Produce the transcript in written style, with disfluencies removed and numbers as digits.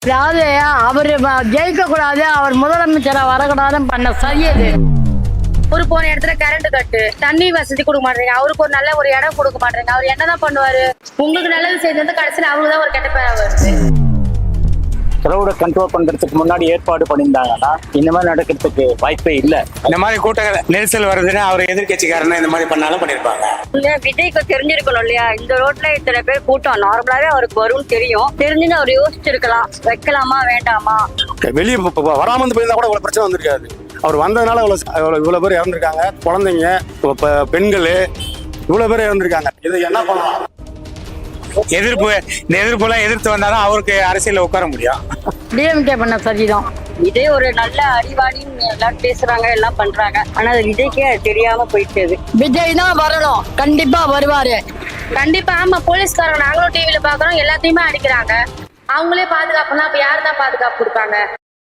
அதாவது அவர் ஜெயிக்க கூடாது, அவர் முதலமைச்சரா வரக்கூடாதுன்னு பண்ண சரியது. ஒரு போன இடத்துல கரண்ட் கட்டு, தண்ணி வசதி கொடுக்க மாட்டேங்க, அவருக்கு ஒரு நல்ல ஒரு இடம் கொடுக்க மாட்டேங்க. அவர் என்னதான் பண்ணுவாரு? உங்களுக்கு நல்லது செய்தது கடைசியில் அவருக்கு தான் ஒரு கெட்ட பேரா வருது. கிரௌட கண்ட்ரோல் பண்றதுக்கு முன்னாடி ஏற்பாடு பண்ணியிருந்தாங்கன்னா இந்த மாதிரி நடக்கிறதுக்கு வாய்ப்பே இல்லை. இந்த மாதிரி கூட்டங்கள் நெரிசல் வருதுன்னா அவர் எதிர்கட்சிக்காரனா இந்த மாதிரி பண்ணாலும் பண்ணிருப்பாங்க. விஜய்க்கு தெரிஞ்சிருக்கணும் இல்லையா, இந்த ரோட்ல இத்தனை பேர் கூட்டம் நார்மலாவே அவருக்கு வரும்னு தெரியும். தெரிஞ்சுன்னு அவர் யோசிச்சிருக்கலாம், வைக்கலாமா வேண்டாமா. வெளியே வராம வந்து போயிருந்தா கூட இவ்வளவு பிரச்சனை வந்திருக்காது. அவர் வந்ததுனால இவ்வளவு பேர் இறந்துருக்காங்க. குழந்தைங்க, பெண்கள் இவ்வளவு பேர் இறந்துருக்காங்க. இது என்ன பண்ணலாம்? இந்த எதிர்ப்புலாம் எதிர்த்து வந்தாலும் அவருக்கு அரசியல்ல உட்கார முடியும். டிஎம்கே பண்ண சரிதான். விஜய் ஒரு நல்ல அறிவாளின்னு எல்லாரும் பேசுறாங்க, எல்லாம் பண்றாங்க. ஆனா அது விஜய்க்கே அது தெரியாம போயிட்டது. விஜய் தான் வரணும், கண்டிப்பா வருவாரு. கண்டிப்பா. ஆமா, போலீஸ்காரங்க நாங்களும் டிவில பாக்குறோம், எல்லாத்தையுமே அடிக்கிறாங்க. அவங்களே பாதுகாப்புனா அப்ப யாரு தான் பாதுகாப்பு கொடுப்பாங்க?